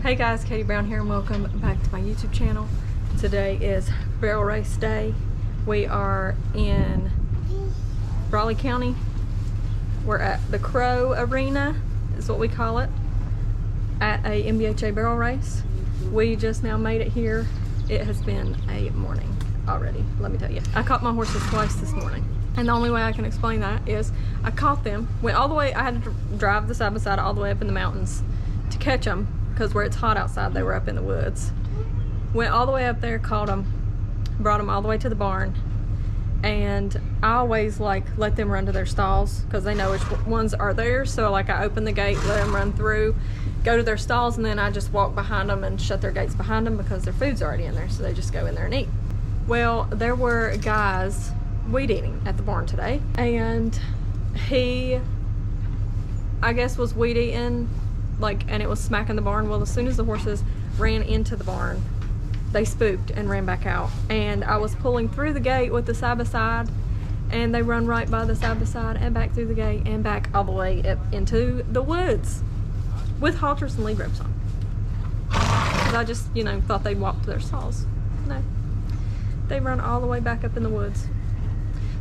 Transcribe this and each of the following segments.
Hey guys, Katie Brown here and welcome back to my YouTube channel. Today is barrel race day. We are in Raleigh County. We're at the Crow Arena, is what we call it, at a NBHA barrel race. We just now made it here. It has been a morning already, let me tell you. I caught my horses twice this morning. And the only way I can explain that is I caught them, went all the way, I had to drive the side by side all the way up in the mountains to catch them, because where it's hot outside, they were up in the woods. Went all the way up there, caught them, brought them all the way to the barn, and I always let them run to their stalls because they know which ones are theirs. So I open the gate, let them run through, go to their stalls, and then I just walk behind them and shut their gates behind them because their food's already in there, so they just go in there and eat. Well, there were guys weed eating at the barn today, and he, I guess, was weed eating, and it was smacking the barn. Well, as soon as the horses ran into the barn, they spooked and ran back out, and I was pulling through the gate with the side by side, and they run right by the side by side and back through the gate and back all the way up into the woods with halters and lead ropes on, because I just thought they'd walk to their stalls. No, they run all the way back up in the woods.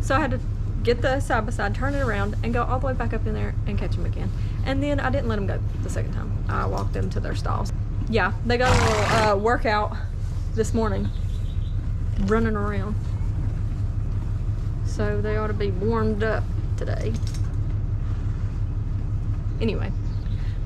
So I had to get the side by side, turn it around, and go all the way back up in there and catch them again. And then I didn't let them go the second time. I walked them to their stalls. Yeah, they got a little workout this morning, running around. So they ought to be warmed up today. Anyway,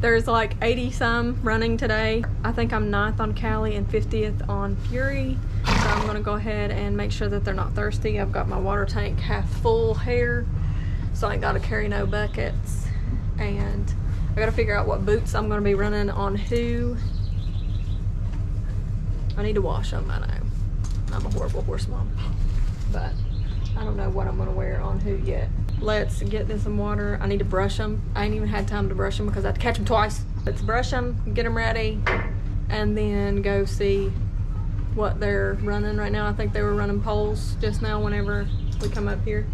there's 80 some running today. I think I'm 9th on Cali and 50th on Fury. So I'm gonna go ahead and make sure that they're not thirsty. I've got my water tank half full here, so I ain't gotta carry no buckets. And I gotta figure out what boots I'm gonna be running on who. I need to wash them, I know. I'm a horrible horse mom, but I don't know what I'm gonna wear on who yet. Let's get them some water. I need to brush them. I ain't even had time to brush them because I had to catch them twice. Let's brush them, get them ready, and then go see what they're running right now. I think they were running poles just now whenever we come up here.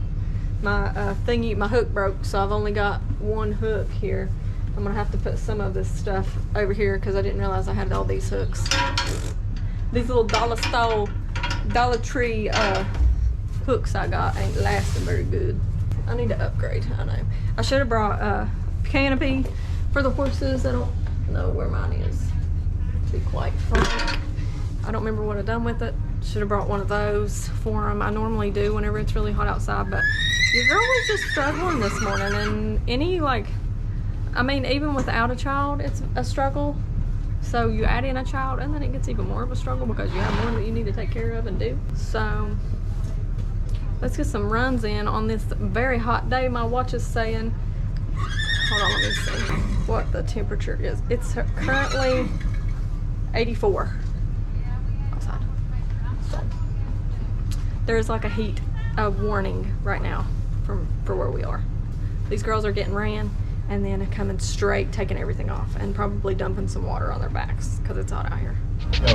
My my hook broke, so I've only got one hook here. I'm gonna have to put some of this stuff over here because I didn't realize I had all these hooks. These little Dollar Tree hooks I got ain't lasting very good. I need to upgrade, I know. I should have brought a canopy for the horses. I don't know where mine is, to be quite frank. I don't remember what I've done with it. Should have brought one of those for them. I normally do whenever it's really hot outside, but your girl was just struggling this morning, and even without a child, it's a struggle. So you add in a child, and then it gets even more of a struggle because you have more that you need to take care of and do. So let's get some runs in on this very hot day. My watch is saying, hold on, let me see what the temperature is. It's currently 84 outside. So there's a heat warning right now for where we are. These girls are getting ran and then coming straight, taking everything off, and probably dumping some water on their backs because it's hot out here. So,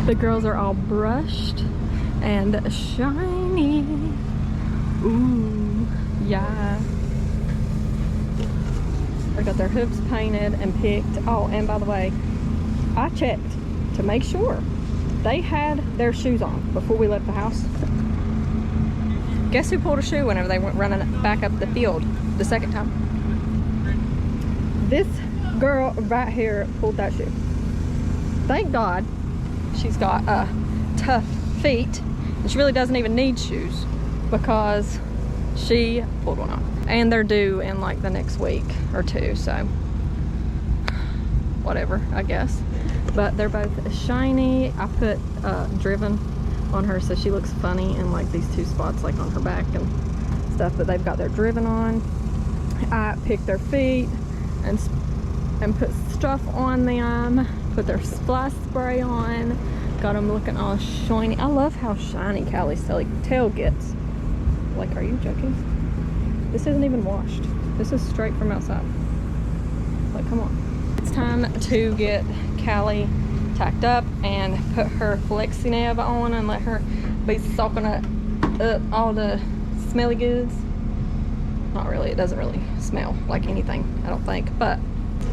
the girls are all brushed and shiny. Ooh, yeah. They got their hooves painted and picked. Oh, and by the way, I checked to make sure they had their shoes on before we left the house. Guess who pulled a shoe whenever they went running back up the field the second time? This girl right here pulled that shoe. Thank God she's got tough feet, and she really doesn't even need shoes because she pulled one off. And they're due in the next week or two, so whatever, I guess. But they're both shiny. I put Driven on her so she looks funny in these two spots on her back and stuff, but they've got their Driven on. I picked their feet and put stuff on them, put their splash spray on, got them looking all shiny. I love how shiny Callie's tail gets. Are you joking? This isn't even washed. This is straight from outside. Come on. It's time to get Callie tacked up and put her flexi nav on and let her be soaking up all the smelly goods. not really. It doesn't really smell like anything, I don't think. But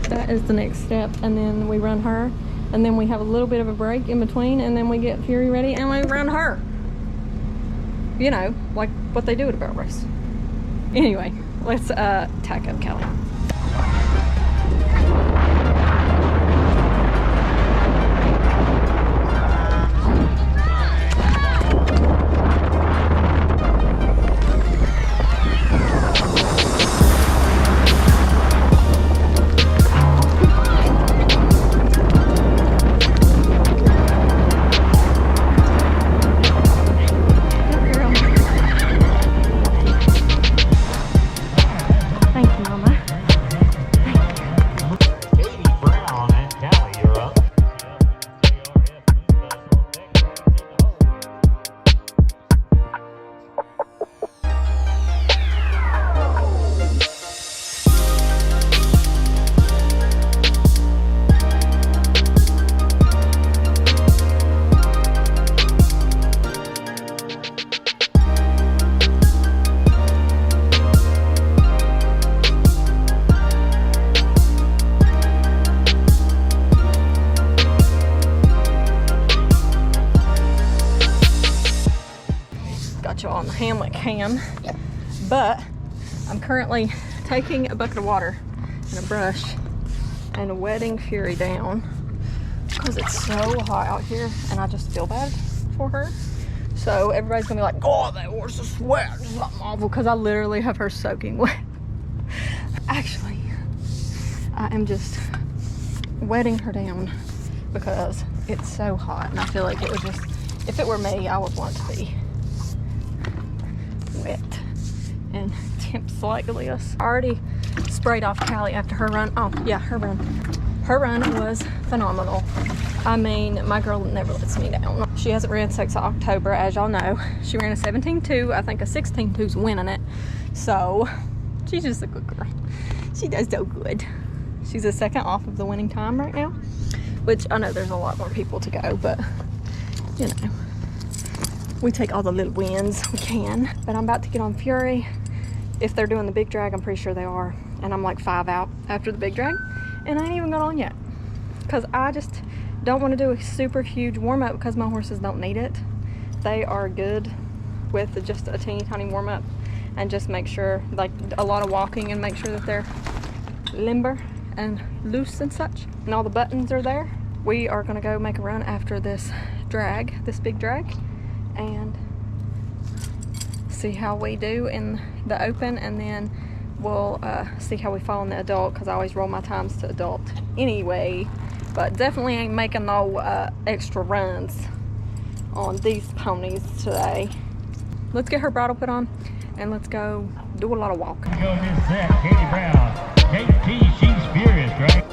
that is the next step. And then we run her. And then we have a little bit of a break in between. And then we get Fury ready and we run her. You know, like what they do at a barrel race. Anyway, let's tack up Callie. On the Hamlet can, but I'm currently taking a bucket of water and a brush and wetting Fury down because it's so hot out here and I just feel bad for her. So everybody's gonna be like, oh, that horse is wet, it's not awful, because I literally have her soaking wet. Actually, I am just wetting her down because it's so hot and I feel like it would just, if it were me, I would want to be wet and temps like this. I already sprayed off Callie after her run. Oh yeah, her run was phenomenal. I mean, my girl never lets me down. She hasn't ran since October, as y'all know. She ran a 17.2. I think a 16.2's winning it. So she's just a good girl. She does so good. She's a second off of the winning time right now, which I know there's a lot more people to go, but you know, we take all the little wins we can. But I'm about to get on Fury. If they're doing the big drag, I'm pretty sure they are. And I'm like 5 out after the big drag. And I ain't even got on yet. Because I just don't want to do a super huge warm up because my horses don't need it. They are good with just a teeny tiny warm up. And just make sure, like a lot of walking, and make sure that they're limber and loose and such. And all the buttons are there. We are going to go make a run after this drag, this big drag. And see how we do in the open, and then we'll see how we fall in the adult, because I always roll my times to adult anyway. But definitely ain't making no extra runs on these ponies today. Let's get her bridle put on and let's go do a lot of walking. Go this set, Katie Brown. KT, she's furious, right?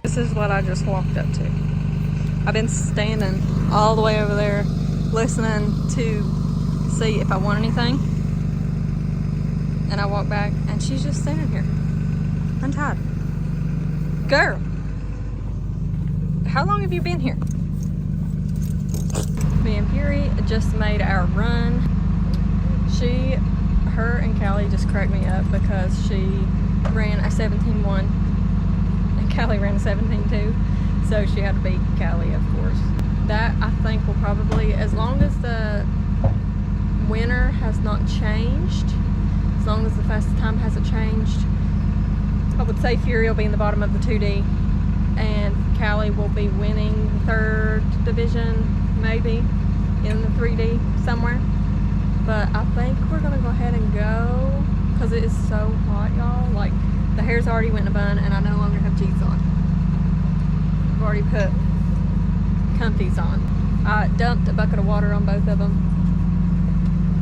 This is what I just walked up to. I've been standing all the way over there listening to see if I want anything. And I walk back and she's just standing here, untied. Girl, how long have you been here? Me and Fury just made our run. Her and Callie just cracked me up because she ran a 17.1 and Callie ran a 17.2, so she had to beat Callie, of course. That, I think, will probably, as long as the winner has not changed, as long as the fastest time hasn't changed, I would say Fury will be in the bottom of the 2D and Callie will be winning third division, maybe. in the 3D somewhere. But I think we're gonna go ahead and go because it is so hot, y'all. Like, the hair's already went in a bun and I no longer have jeans on. I've already put comfies on. I dumped a bucket of water on both of them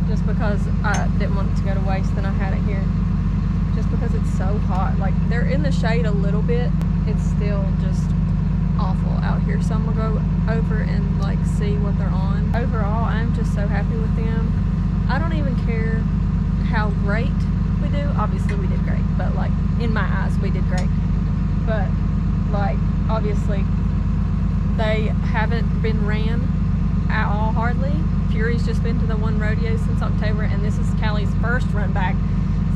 just because I didn't want it to go to waste, and I had it here just because it's so hot. Like, they're in the shade a little bit, it's still just awful out here. So I'm gonna go over and like see what they're on. Overall, I'm just so happy with them. I don't even care how great we do. Obviously we did great, but like in my eyes we did great. But like obviously they haven't been ran at all hardly. Fury's just been to the one rodeo since October, and this is Callie's first run back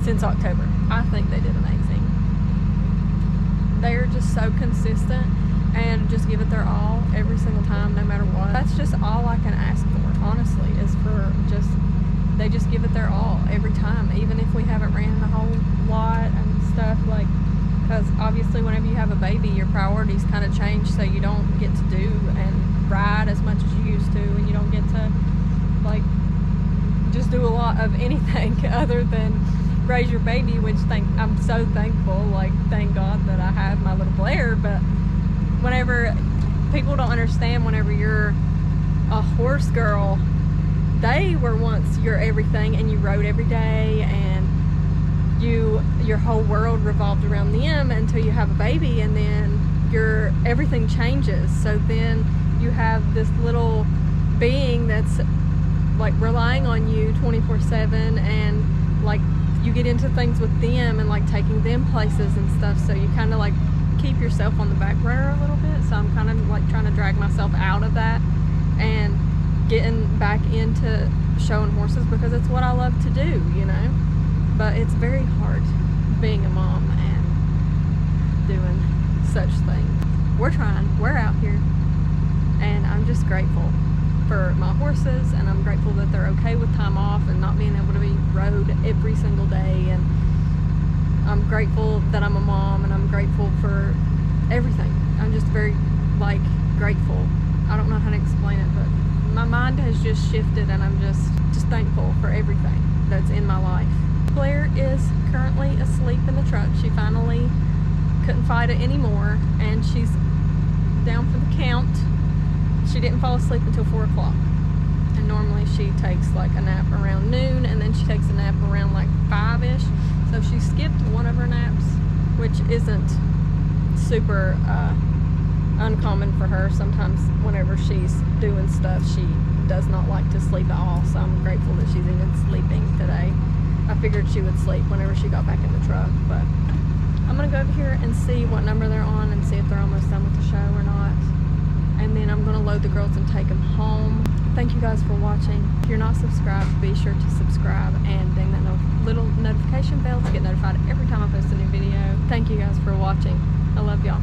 since October. I think they did amazing. They're just so consistent and just give it their all every single time, no matter what. That's just all I can ask for, honestly, is for just, they just give it their all every time, even if we haven't ran a whole lot and stuff, like, because obviously whenever you have a baby, your priorities kind of change, so you don't get to do and ride as much as you used to, and you don't get to like just do a lot of anything other than raise your baby, which I'm so thankful, like thank God that I have my little Blair. But whenever people don't understand, whenever you're a horse girl, they were once your everything and you rode every day and your whole world revolved around them until you have a baby, and then your everything changes. So then you have this little being that's like relying on you 24/7, and like you get into things with them and like taking them places and stuff, so you kind of like keep yourself on the back burner a little bit. So I'm kind of like trying to drag myself out of that and getting back into showing horses because it's what I love to do, you know. But it's very hard being a mom and doing such things. We're trying, we're out here, and I'm just grateful for my horses, and I'm grateful that they're okay with time off and not being able to be rode every single day. And I'm grateful that I'm a mom, and I'm grateful for everything. I'm just very like grateful. I don't know how to explain it, but my mind has just shifted, and I'm just thankful for everything that's in my life. Blair is currently asleep in the truck. She finally couldn't fight it anymore, and she's down for the count. She didn't fall asleep until 4 o'clock, and normally she takes like a nap around noon, and then she takes a nap around like 5-ish. So she skipped one of her naps, which isn't super uncommon for her. Sometimes whenever she's doing stuff, she does not like to sleep at all, so I'm grateful that she's even sleeping today. I figured she would sleep whenever she got back in the truck, but I'm gonna go over here and see what number they're on and see if they're almost done with the show or not. And then I'm gonna load the girls and take them home. Thank you guys for watching. If you're not subscribed, be sure to subscribe and ding that little notification bell to get notified every time I post a new video. Thank you guys for watching. I love y'all.